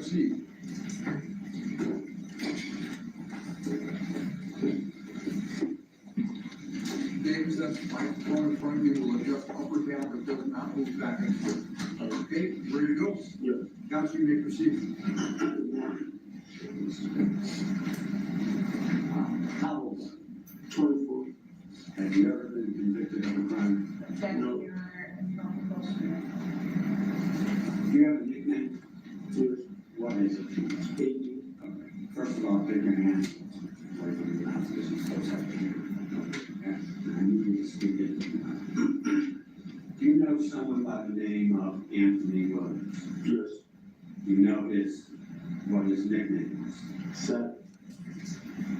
a seat. James, that's microphone in front of you, will adjust up or down, but does not move back and forth. Okay, ready to go? Yeah. Council, you may proceed. How old? 24. Have you ever been convicted of a crime? No. Do you have a nickname? Yes. What is it? 80. Okay. First of all, take your hands away from your mouth, this is close up to you. Okay. I need you to speak it. Do you know someone by the name of Anthony Williams? Yes. You know what his nickname is? Set.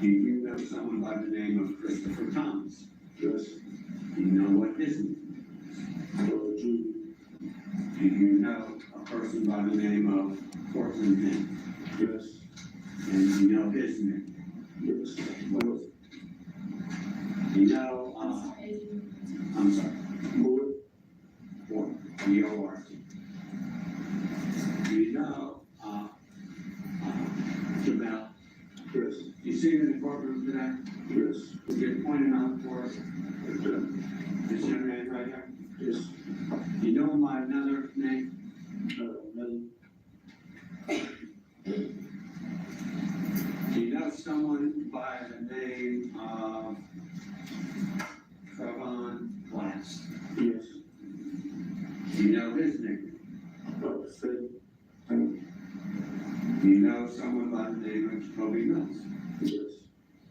Do you know someone by the name of Christopher Thomas? Yes. Do you know what his nickname is? Judy. Do you know a person by the name of Cortland Henn? Yes. And you know his name? Yes. What is it? You know, I'm sorry, Board. B-O-R-T. Do you know, Jamel? Yes. You see him in the courtroom today? Yes. You get pointed out for us? Okay. This young man right here? Yes. You know him by another name? Melly. Do you know someone by the name of Trevon Glass? Yes. Do you know his name? Fred. Do you know someone by the name of Kobe Mills? Yes.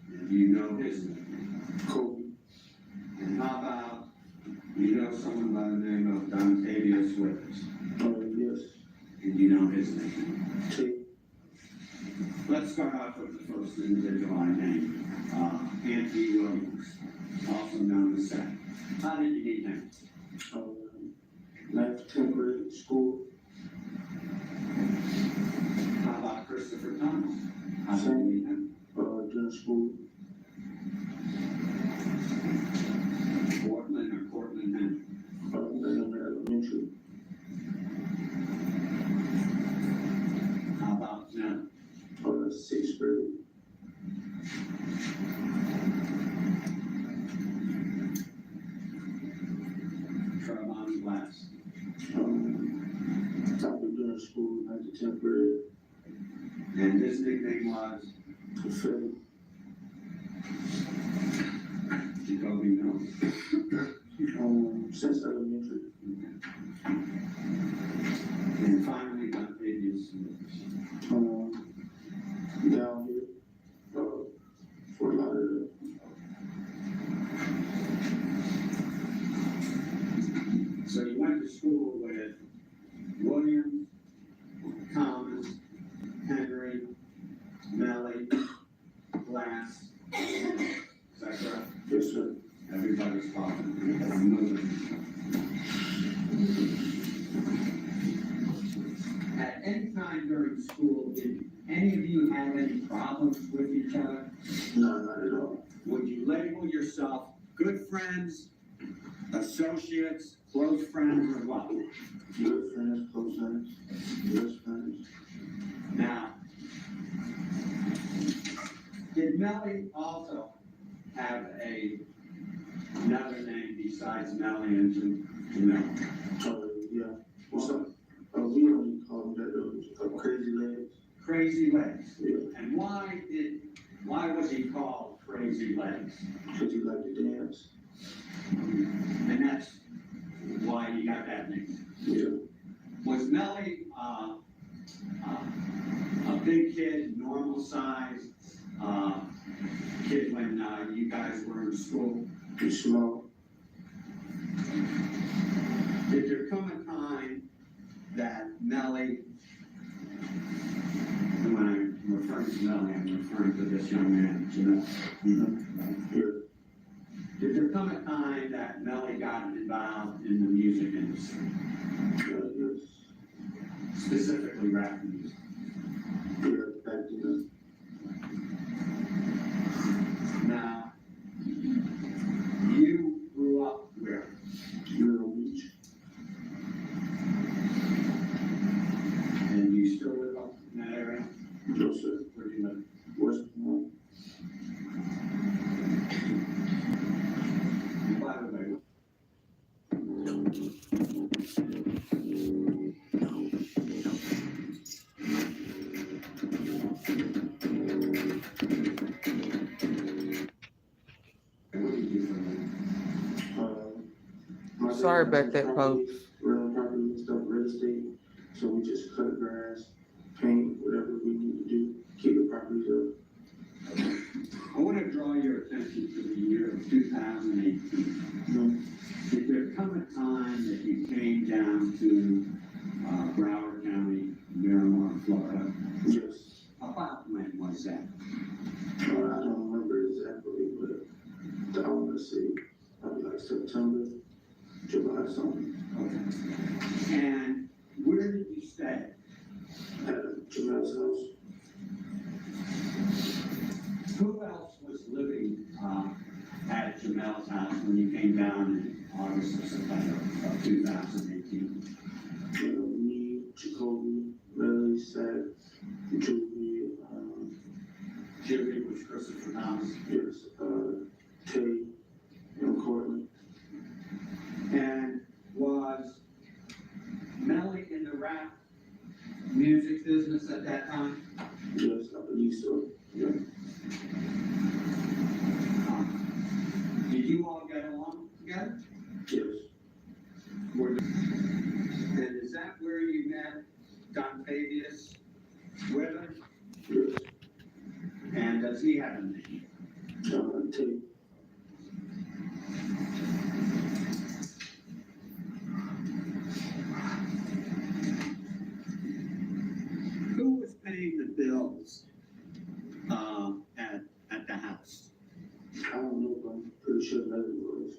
And do you know his name? Kobe. And how about, you know someone by the name of Dontavius Withers? Yes. And you know his name? T. Let's start off with the first individual I named, Anthony Williams, also known as Seth. How did you meet him? 9th, 10th grade school. How about Christopher Thomas? How did you meet him? During school. Portland or Cortland Henn? Elementary. How about Nell? 6th grade. Trevon Glass? Top of during school, 9th to 10th grade. And his nickname was Fred. Jacoby Mills. Since elementary. And finally, Dontavius Withers. Down here, Fort Lauderdale. So you went to school with Williams, Thomas, Henry, Melly, Glass. Is that correct? Yes, sir. Everybody's talking. I'm moving. At any time during school, did any of you have any problems with each other? No, not at all. Would you label yourself good friends, associates, close friends, or what? Good friends, close friends, best friends. Now, did Melly also have another name besides Melly and Jamel? Yeah. What's up? We only call him that, Crazy Legs. Crazy Legs. Yeah. And why was he called Crazy Legs? Because he liked to dance. And that's why he got that name. Yeah. Was Melly a big kid, normal size kid when you guys were in school? He's small. Did there come a time that Melly, and when I'm referring to Melly, I'm referring to this young man, Jamel. Yeah. Did there come a time that Melly got involved in the music industry, Yes. specifically rap music? Yeah, back then. Now, you grew up where? Myrtle Beach. And you still live up in that for a living? My dad Sorry owns about that, property, folks. rental property and stuff, real estate, so we just cut grass, paint, whatever we need to do, keep the properties up. I want to draw your attention to the year of 2018. Did there come a time that you came down to Broward County, Miramar, Florida? Yes. About when was that? I don't remember exactly, but I want to say probably like September, July, something. Okay. And where did you stay? At Jamel's house. Who else was living at Jamel's house when you came down in August or September of 2018? Me, Jacoby, Melly, Sad, Julie, Jimmy was Christopher Thomas. yes, Tay, and Courtney. And was Melly in the rap music business at that time? Yes, I believe so. Yeah. Did you all get along together? Yes. And is that where you met Don Fabius Withers? Yes. And does he have a name? Tay. Who was paying the bills at the house? I don't know, but I'm pretty sure Melly was.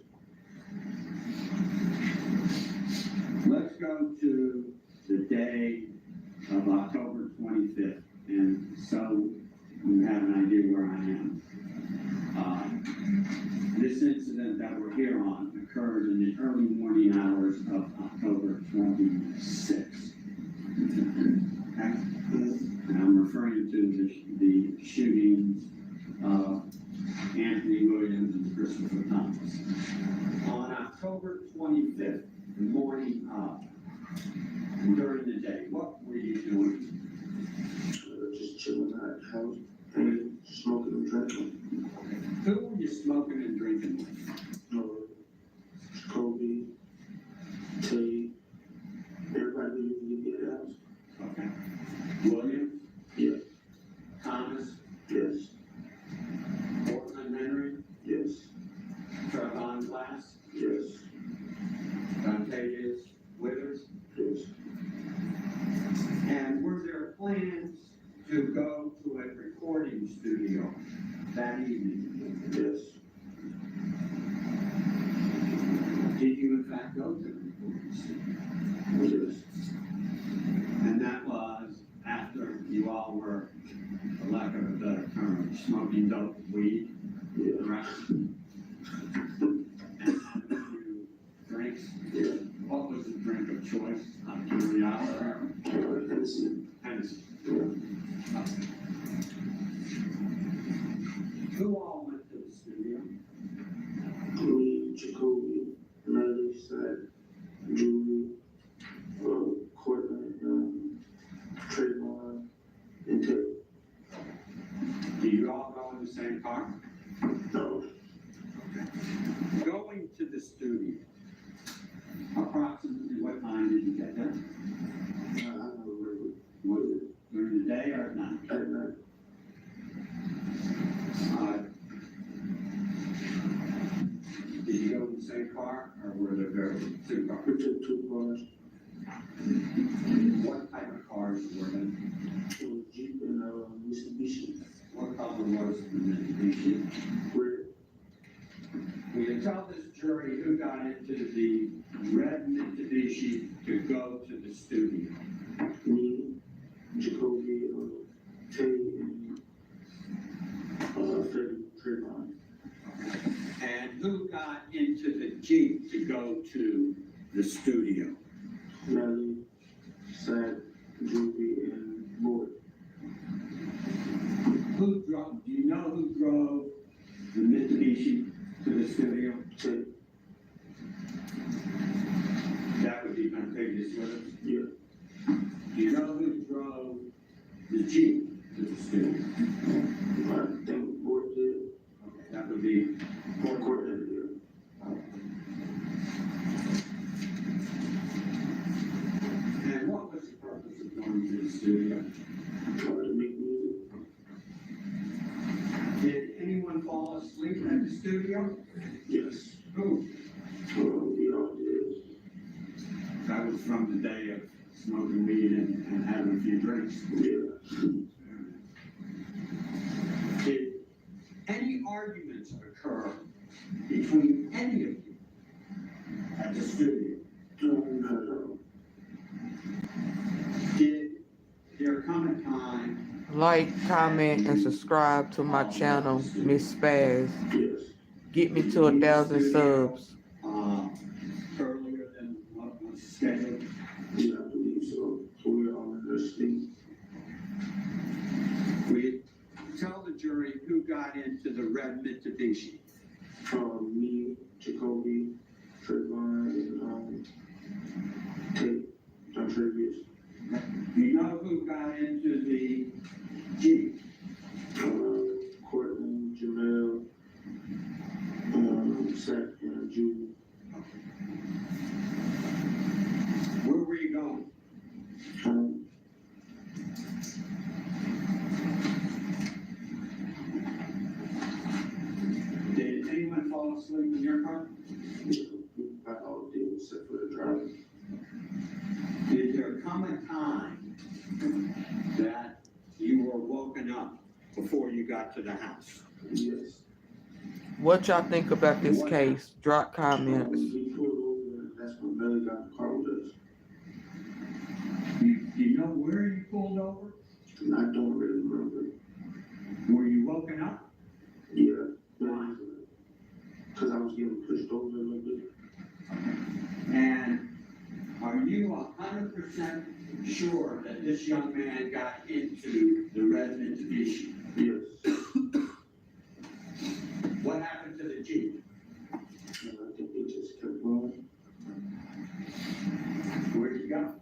Let's go to the day of October 25th, and so you have an idea where I am. This incident that we're here on occurred in the early morning hours of October 26th. Okay? And I'm referring to the shootings of Anthony Williams and Christopher Thomas. On October 25th, the morning of, during the day, what were you doing? Just chilling at the house, and smoking and drinking. Who were you smoking and drinking with? Jacoby, Tay, everybody who lived at the house. Okay. Williams? Yeah. Thomas? Yes. Portland Henry? Yes. Trevon Glass? Yes. Dontavius Withers? Yes. And were there plans to go to a recording studio that evening? Yes. Did you in fact go to the recording studio? Yes. And that was after you all were, for lack of a better term, smoking dope weed, Yeah. right? And you drinks? Yeah. What was the drink of choice? Out of curiosity? Hennessy. Hennessy. Yeah. Who all went to the studio? Me, Jacoby, Melly, Sad, Julie, Courtney, Trayvon, and Tay. Do you all go in the same car? No. Going to the studio, approximately what time did you get there? I don't remember. Was it during the day or at night? At night. Did you go in the same car, or were there two We cars? took 2 cars. What type of cars were they? It was Jeep and Mitsubishi. What color was the Mitsubishi? Red. Will you tell this jury who got into the red Mitsubishi to go to the studio? Me, Jacoby, Tay, and Trayvon. And who got into the Jeep to go to the studio? Melly, Sad, Julie, and Boyd. Who drove, do you know who drove the Mitsubishi to the studio? Tay. That would be Dontavius Withers. Yeah. Do you know who drove the Jeep to the studio? I think Boyd did. Okay, that would be Courtney did. And what was the purpose of going to the studio? To make music. Did anyone fall asleep at the studio? Yes. Who? We all did. That was from the day of smoking weed and having a few drinks. Yeah. Did any arguments occur between any of you at the studio? Not at all. Did there come a time? Like, comment, and subscribe to my channel, Miss Spaz. Yes. Get me to 1,000 subs. Earlier than what was scheduled? Yeah, I believe so. So we're all in their sleep. We tell the jury who got into the red Mitsubishi. Me, Jacoby, Trayvon, and Tate, Trevius. You know who got into the Jeep? Courtney, Jamel, Seth, and Julie. Where were you going? Did anyone fall asleep in your car? I all did except for the driver. Did there come a time that you were woken up before you got to the house? Yes. What y'all think about this case? Drop comments. We pulled over, and that's when Melly got in the car with us. You know where you pulled over? And I don't really remember. Were you woken up? Yeah. Because I was getting pushed over a little bit. And are you 100% sure that this young man got into the red Mitsubishi? Yes. What happened to the Jeep? And I think they just kept going. Where'd you go?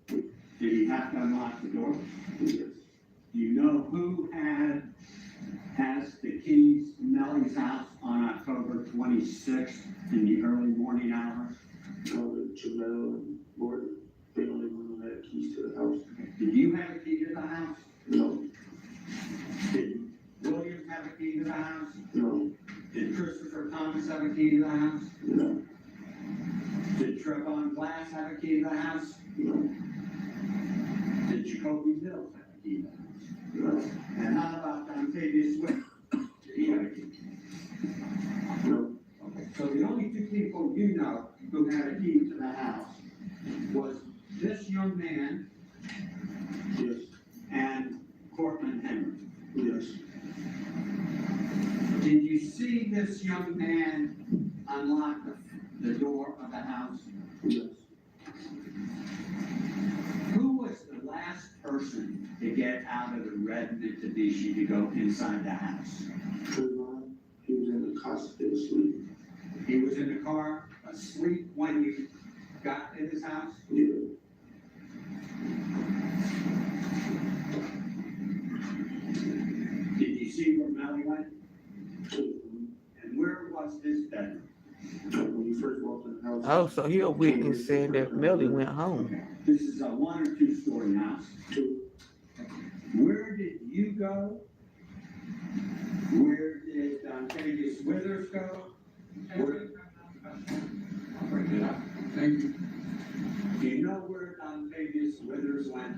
Did he have to unlock the door? Yes. Do you know who has the keys to Melly's house on October 26th in the early morning hours? Jamel and Gordon, they only one who had keys to the house. Did you have a key to the house? No. Did Williams have a key to the house? No. Did Christopher Thomas have a key to the house? No. Did Trevon Glass have a key to the house? No. Did Jacoby Mills have a key to the house? No. And how about Dontavius Swift? Did he have a key? No. Okay, so the only two people you know who had a key to the house was this young man Yes. and Cortland Henry. Yes. Did you see this young man unlock the door of the house? Yes. Who was the last person to get out of the red Mitsubishi to go inside the house? Trayvon, he was in the car still asleep. He was in the car asleep when you got in his house? Yeah. Did you see where Melly went? Trayvon, And where was his bedroom? when you first walked in the house. Oh, so he a witness saying that Melly went home. Okay, this is a 1 or 2 story house. Two. Where did you go? Where did Dontavius Withers go? Where? I'll bring it up. Thank you. Do you know where Dontavius Withers went?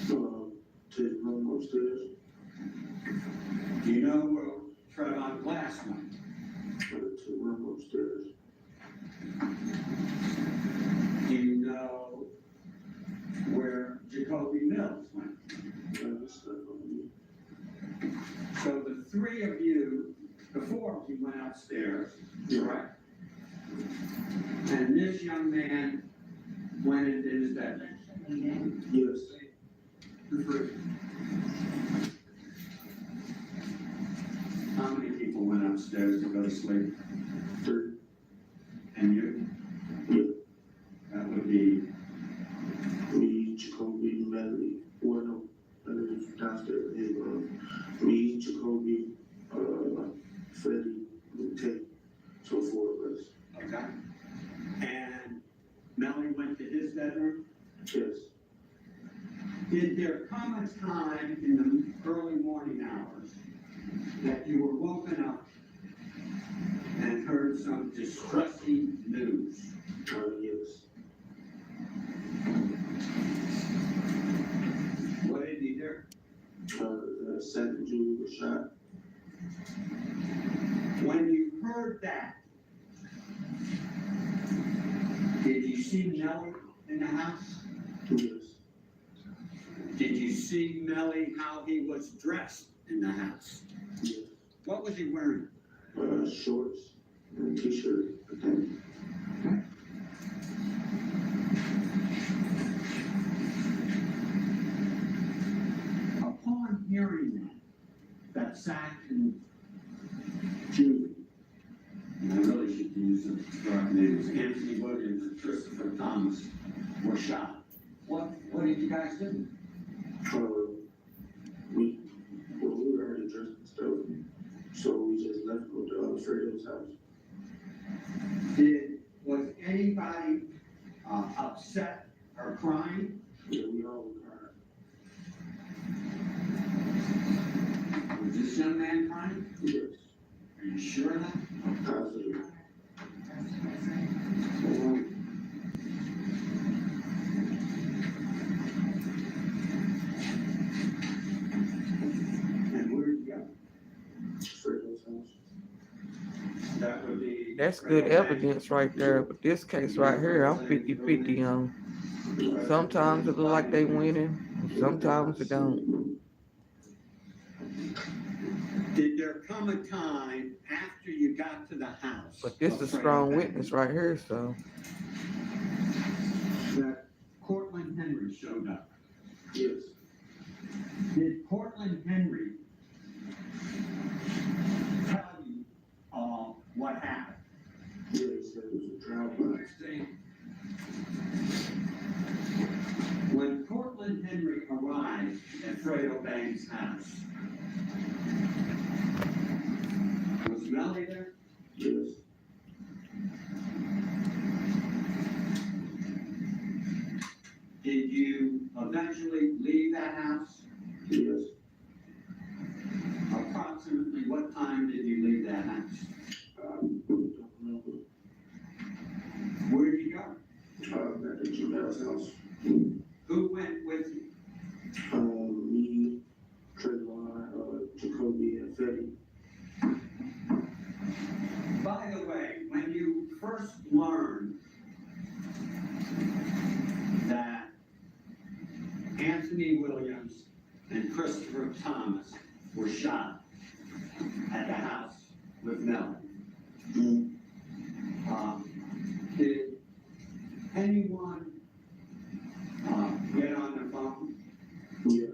To his room upstairs. Do you know where Trevon Glass went? To the room upstairs. Do you know where Jacoby Mills went? That's not on me. So the 3 of you, the 4 of you went upstairs, correct? And this young man went into his bedroom. Yes. How many people went upstairs to go to sleep? 3. And you? Yeah. That would be, Me, Jacoby, Melly. Well, no, Melly was downstairs. Did there come a time in the early morning hours that you were woken up and heard some distressing news? Yes. What did you hear? The second Jew was shot. When you heard that, did you see Melly in the house? Yes. Did you see Melly how he was dressed in the house? Yes. What was he wearing? Shorts and t-shirt, I think. Upon hearing that Sack and Julie, and I really should use the correct names, Anthony Williams and Christopher Thomas, were shot. What did you guys do? We were already dressed and stuff, so we just left to go to Fredo's house. Was anybody upset or crying? Yeah, we all cried. Was this young man crying? Yes. Are you sure of that? Positive. And where did you go? Fredo's house. That would be. That's good evidence right there. But this case right here, I'm 50-50 on. Sometimes it look like they winning, sometimes it don't. Did there come a time after you got to the house? But this is strong witness right here, so. That Cortland Henry showed up. Yes. Did Cortland Henry tell you what happened? Yeah, he said it was a drive-by. When Cortland Henry arrived at Fredo Banks' house, was Melly there? Yes. Did you eventually leave that house? Yes. Approximately what time did you leave that house? Don't remember. Where did you go? Back at Janelle's house. Who went with you? Me, Trayvon, Jacoby, and Fetty. By the way, when you first learned that Anthony Williams and Christopher Thomas were shot at the house with Melly, did anyone get on the phone? Yeah.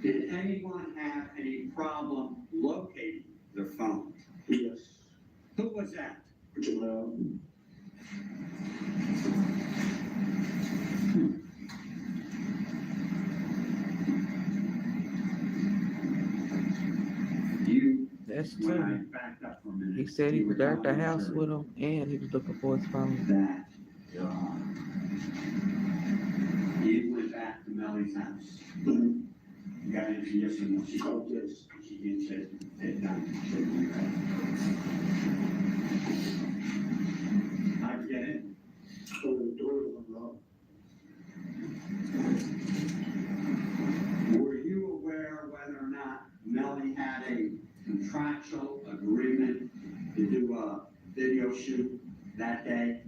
Did anyone have any problem locating the phone? Yes. Who was that? Janelle. That's When I true. backed up for a minute. He said he you was were there at the telling house the with him and he was looking for his phone. that he went back to Melly's house. Mm-hmm. You got into yes or no? Oh, yes. She did say it done. How'd you get in? So the door was unlocked. Were you aware whether or not Melly had a contractual agreement to do a video shoot that day?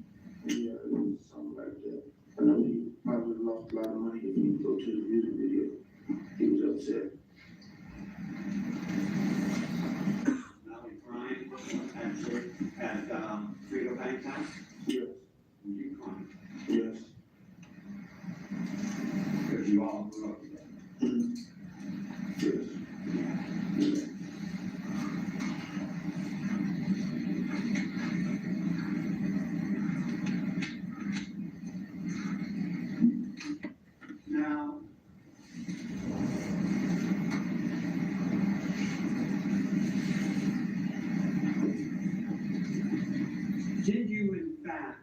Yeah, it was something like that. I know he probably lost a lot of money if he go to the music video. He was upset. Melly crying at Frito Bank's house? Yes. Were you crying? Yes. Because you all grew up together. Mm-hmm. Yes. Yes. Now, did you in fact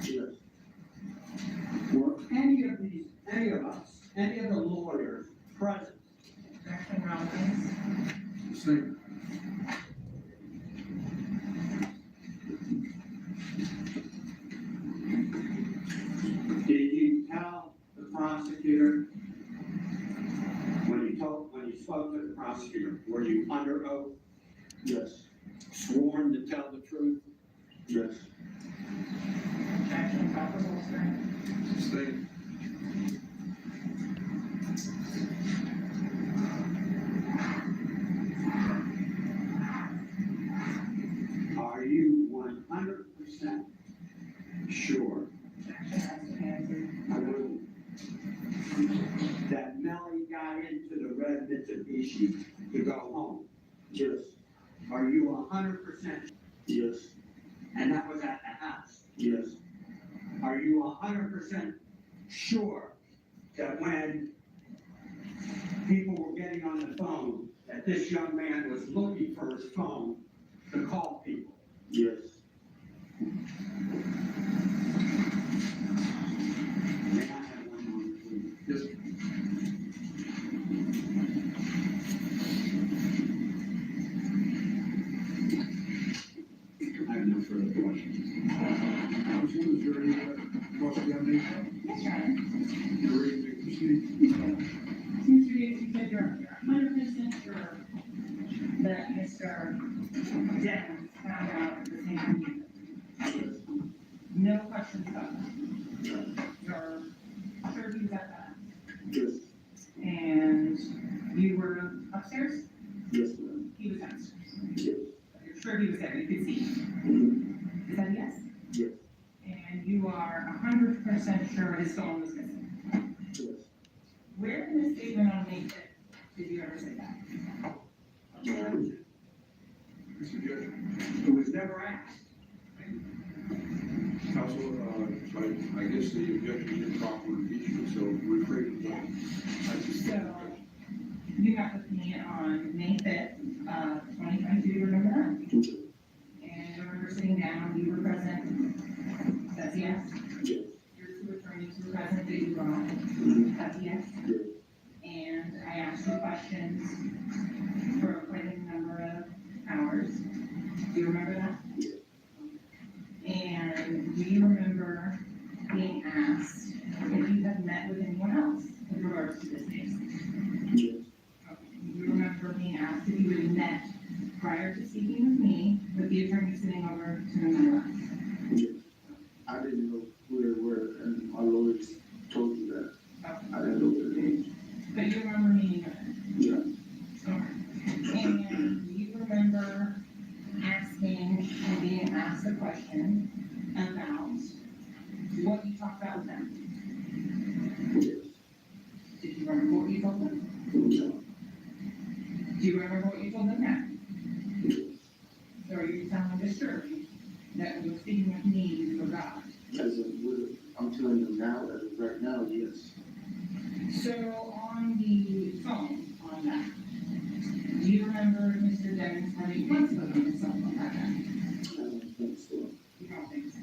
Yes. Were any of these, any of us, any of the lawyers present? Objection, relevance. Same. Did you tell the prosecutor, when you spoke to the prosecutor, were you under oath, Yes. sworn to tell the truth? Yes. Objection, Dr. Holster. Same. Are you 100% sure Objection, as to answer. I will. that Melly got into the red Mitsubishi to go home? Yes. Are you 100%, Yes. and that was at the house? Yes. Are you 100% sure that when people were getting on the phone, that this young man was looking for his phone to call people? Yes. May I have one more, please? Yes. I have no further questions. Counsel, is there any cross-examination? Yes, Your Honor. You're ready to proceed? Mr. Yates, you said you're 100% sure that Mr. Devon found out the same thing. Yes. No questions about that. You're sure he was at that? Yes. And you were upstairs? Yes, ma'am. He was downstairs. Yes. You're sure he was there, you could see. Mhm. Is that a yes? Yes. And you are 100% sure his phone was missing? Yes. Where in the statement on May 5th did you ever say that? Mr. Judge. It was never asked. Counsel, I guess the objection is improper impeachment, so rephrase it. I just- So, you met with me on May 5th, 2022, you remember that? Yes. And you remember sitting down, you were present? That's a yes? Yes. Your two attorneys were present, that you were on? Mhm. That's a yes? Yes. And I asked you questions for quite a number of hours. Do you remember that? Yes. And do you remember being asked if you had met with anyone else in regards to this case? Yes. Do you remember being asked if you had met prior to speaking with me, with the attorney sitting over to the left? Yes. I didn't know who they were, and our lawyers told me that. I didn't know their names. But you remember meeting with them? Yeah. Okay. And do you remember asking and being asked a question about what you talked about with them? Yes. Did you remember what you told them? No. Do you remember what you told them now? Yes. So are you telling the jury that when you were speaking with me, you forgot? As of, I'm telling you now, as of right now, yes. So on the phone, on that, do you remember Mr. Devon's having once spoken on his cell phone that time? I don't think so. You don't think so?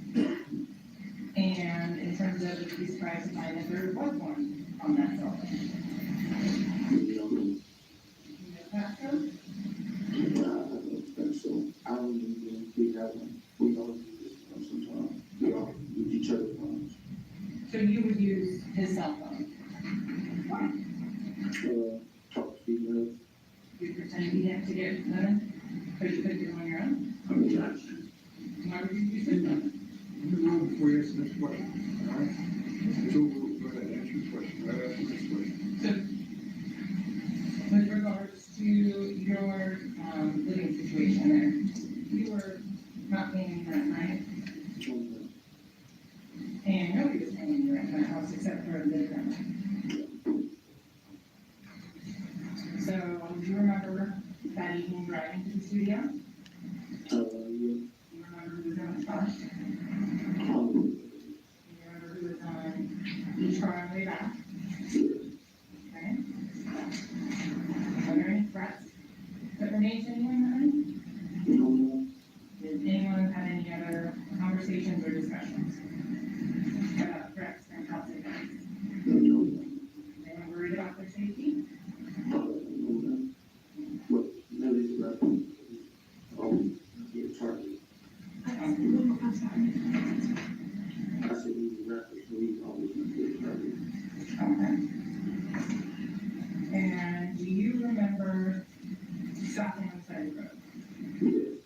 And in terms of if you surprised to find that there was one on that cell phone? No. You know that, so? I don't think so. I don't even think we have one. We all do this sometimes. We all use each other's phones. So you would use his cell phone? Why? Talk to females. You pretend you didn't to get none, but you couldn't do it on your own? I mean, Why would you use his phone? You know, before you answer the next question, all right? It's over, go ahead, answer your question, right after this question. So, with regards to your, living situation there, you were not paying rent, right? And nobody was paying rent in that house except for the rent. So, do you remember that evening driving to the studio? yeah. Do you remember who was in the car? Do you remember who was on each car on the way back? Okay. Are there any threats that were made to anyone that night? No, Did anyone have any other conversations or discussions? Okay. And do you remember stopping on the side of the road? Yes,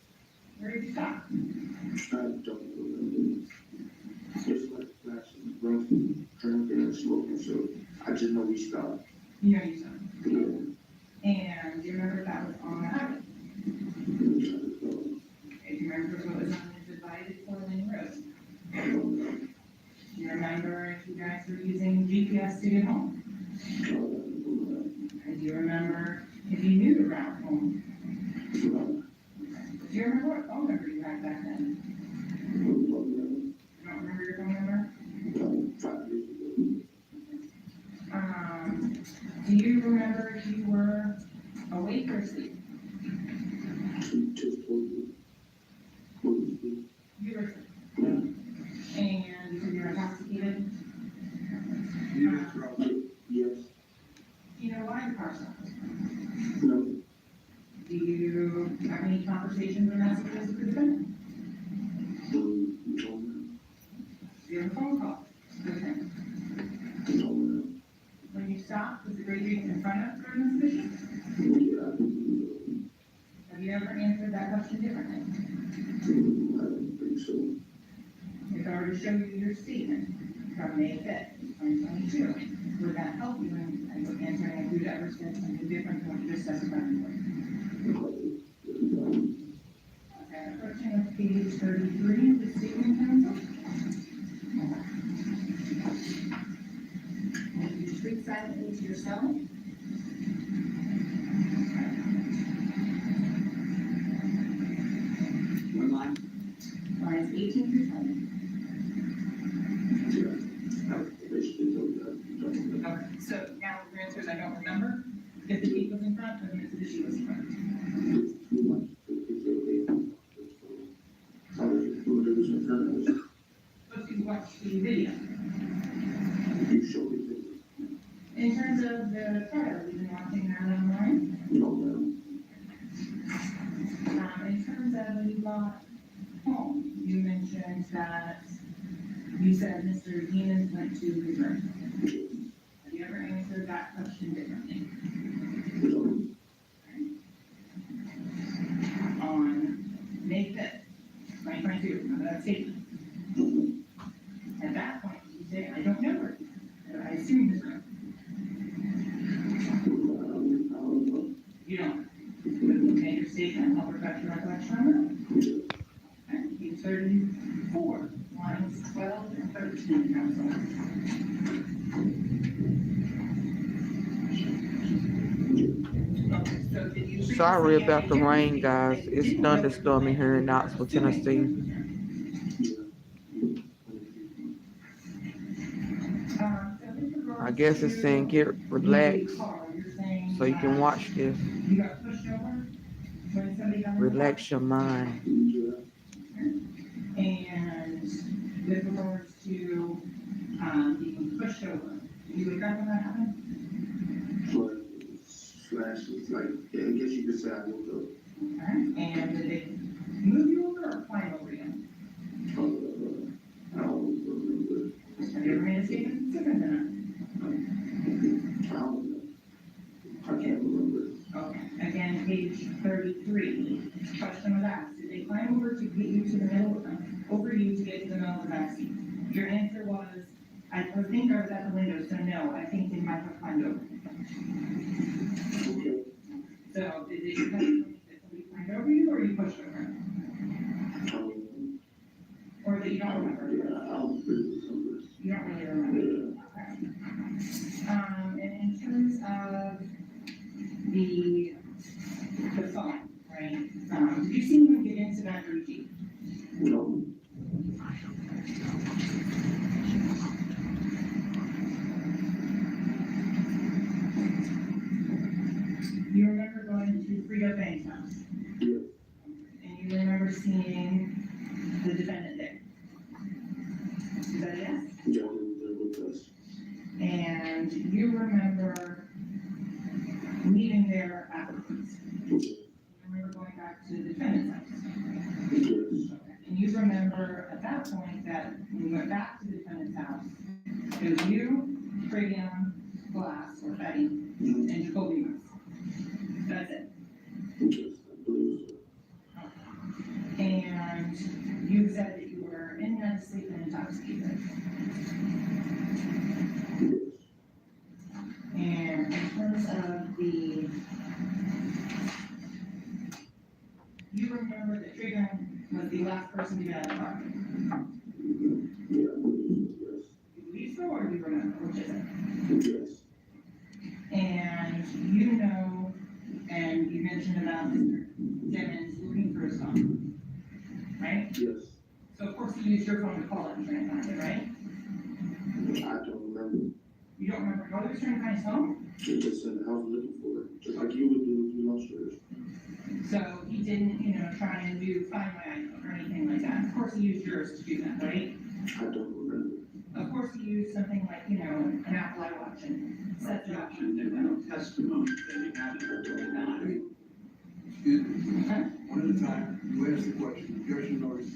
Where did you stop? I don't remember. It's like flashing, drinking and smoking, so I just know we stopped. You know you stopped. Yeah. And do you remember if that was on the highway? Do you remember if it was on the divided four-lane road? Do you remember if you guys were using GPS to get home? And do you remember if you knew the route home? Do you remember what phone number you had back then? You don't remember your phone number? 5 years ago. Do you remember if you were awake or asleep? Just told you. You were asleep. And you said you were intoxicated? Yes, Robert. Yes. Do you know why the car stopped? No. Do you have any conversations or messages with the defendant? No. Do you have a phone call with him? No. When you stopped, was the graduate in front of for an inspection? Yeah. Have you ever answered that question differently? I don't think so. If I were to show you your statement from May 5th, 2022, would that help you in answering if you've ever said something different than what you just testified for? Okay, approaching of page 33 of the statement, counsel. And you speak silently to yourself. One line? Lines 18 through 20. Okay, so now your answer is I don't remember if the gate was in front or if the issue was in front. But you watched the video. You showed it. In terms of the trial, you've been watching that online. No, ma'am. In terms of when you got home, you mentioned that you said Mr. Heenan went to his room. Have you ever answered that question differently? No. On May 5th, 2022, remember that statement? At that point, you say, I don't know where, I assume his room. You don't. But you made your statement, I'll reflect your recollection on that. Okay, page 34, lines 12 and 13, counsel. Okay, so did you Sorry previously about the answer rain, your guys. statement It's that you didn't know thunderstorming here in Knoxville, Tennessee. I guess it's saying get relaxed so you can watch this. You got pushed over when somebody got in the Relax your mind. And with regards to, being pushed over, you wake up when that happened? Flashes, like, yeah, I guess you could say I woke up. Okay, and did they move you over or climb over you? I don't remember. Have you ever made a statement different than I don't know. I can't remember. that? Okay, again, page 33, question was asked, did they climb over to get you to the middle, over you to get to the middle of the backseat? Your answer was, I think I was at the window, so no, I think they might have climbed over. Okay. So, did you have that somebody climbed over you, or you pushed over? Or that you don't remember? Yeah, I don't really remember. You don't really remember? Yeah. Okay. And in terms of the phone, right? Did you see anyone get into that group Jeep? No. You remember going to Frito Bank's house? Yeah. And you remember seeing the defendant there? Is that a yes? John was there with us. And you remember leaving there afterwards? You remember going back to the defendant's house? Yes. And you remember at that point that when you went back to the defendant's house, it was you, Travion, Glass, or Betty, and Jacoby Moose. That's it. Yes, I believe so. And you said that you were in and asleep and intoxicated. Yes, And in terms of you remember that Travion was the last person to get out of the car? yeah, I believe so, yes. You believe so, or do you remember, which is it? Yes, And you know, and you mentioned about Mr. Simmons looking for his phone, right? yes. So of course you used your phone to call it and try and find it, right? I don't remember. You don't remember how he was trying to find his phone? It just said I was looking for it, just like you would do if you lost yours. So he didn't, try and find my iPhone or anything like that. Of course he used yours to do that, right? I don't remember. Of course he used something like, an Apple iWatch and set it up. Objection, there's no testimony that you haven't heard that. Excuse me, one at a time, you ask the question, objection notice,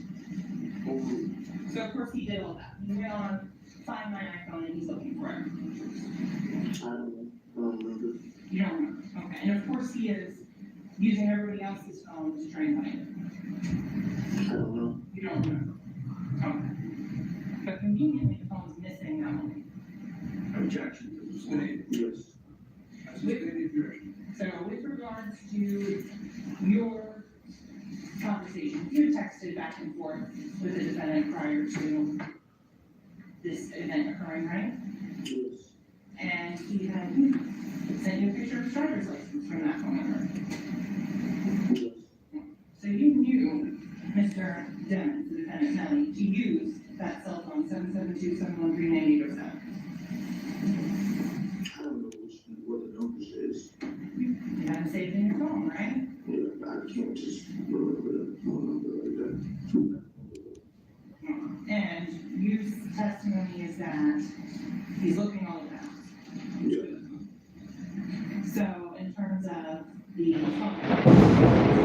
overruled. So of course he did all that. He went on, find my iPhone and he's looking for it. I don't remember. You don't remember, okay, and of course he is using everybody else's phone to try and find it. I don't know. You don't remember, okay. But conveniently, the phone's missing now. Objection to the Sustained, Yes, I sustain the objection. So with regards to your conversation, you texted back and forth with the defendant prior to this event occurring, right? yes, And he had sent you a picture of his driver's license from that phone number. yes, So you knew Mr. Demmons, the defendant Melly, to use that cell phone, 772-713-9807. I don't know what the numbers is. You had it saved in your phone, right? Yeah, I can't just remember the phone number like that. And your testimony is that he's looking all around. Yeah, So in terms of the phone.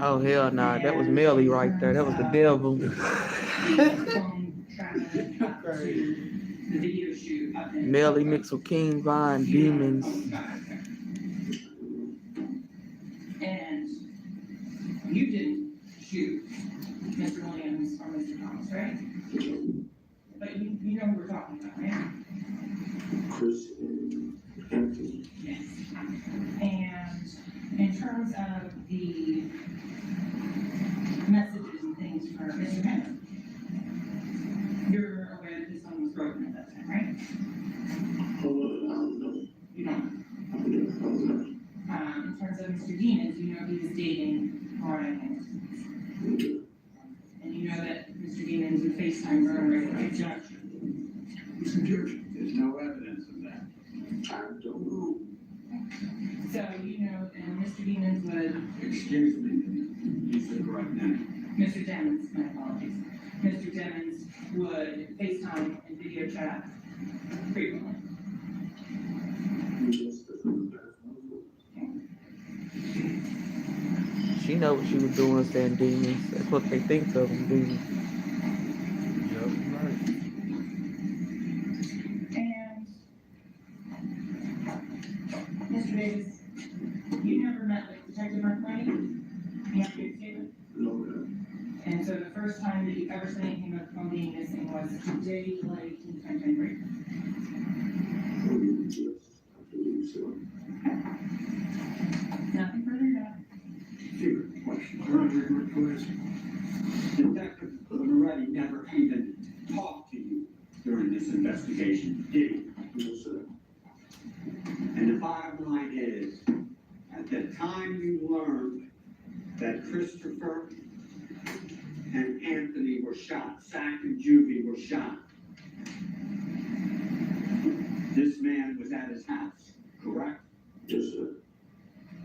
Oh, hell nah, that was Melly right there. That was the devil. Phone traffic up to the video shoot up in. Melly mixed with King Von Demons. And you didn't shoot Mr. Williams or Mr. Thomas, right? But you know who we're talking about, right? Chris and Anthony. Yes. And in terms of the messages and things for Mr. Henry, you're aware that his phone was broken at that time, right? Oh, I don't know. You don't. I don't know. In terms of Mr. Demons, you know he was dating Mariah Hamilton. Yeah. And you know that Mr. Demons would FaceTime her on a regular basis. This objection, There's no evidence of that. I don't know. So you know, and Mr. Demons would, Excuse me, use the correct name. Mr. Demons, my apologies. Mr. Demons would FaceTime and video chat frequently. Yes, that's what She know what she was doing, saying demons. That's what they think of them, demons. And Mr. Davis, you never met with Detective Mark White? You have to give a statement? No, ma'am. And so the first time that you ever said anything about the phone being missing was today, July 18th, 2023. Yes, I believe so. Nothing further to that. favorite question, go ahead. Detective Moretti never even talked to you during this investigation, did he? No, sir. And the bottom line is, at the time you learned that Christopher and Anthony were shot, Zach and Juvie were shot, this man was at his house, correct? Yes, sir.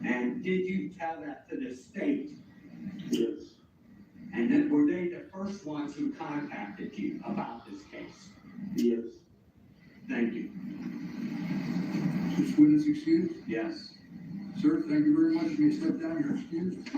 And did you tell that to the state? Yes. And then were they the first ones who contacted you about this case? Yes. Thank you. Is this witness excused? Yes. Sir, thank you very much. You may step down, you're excused.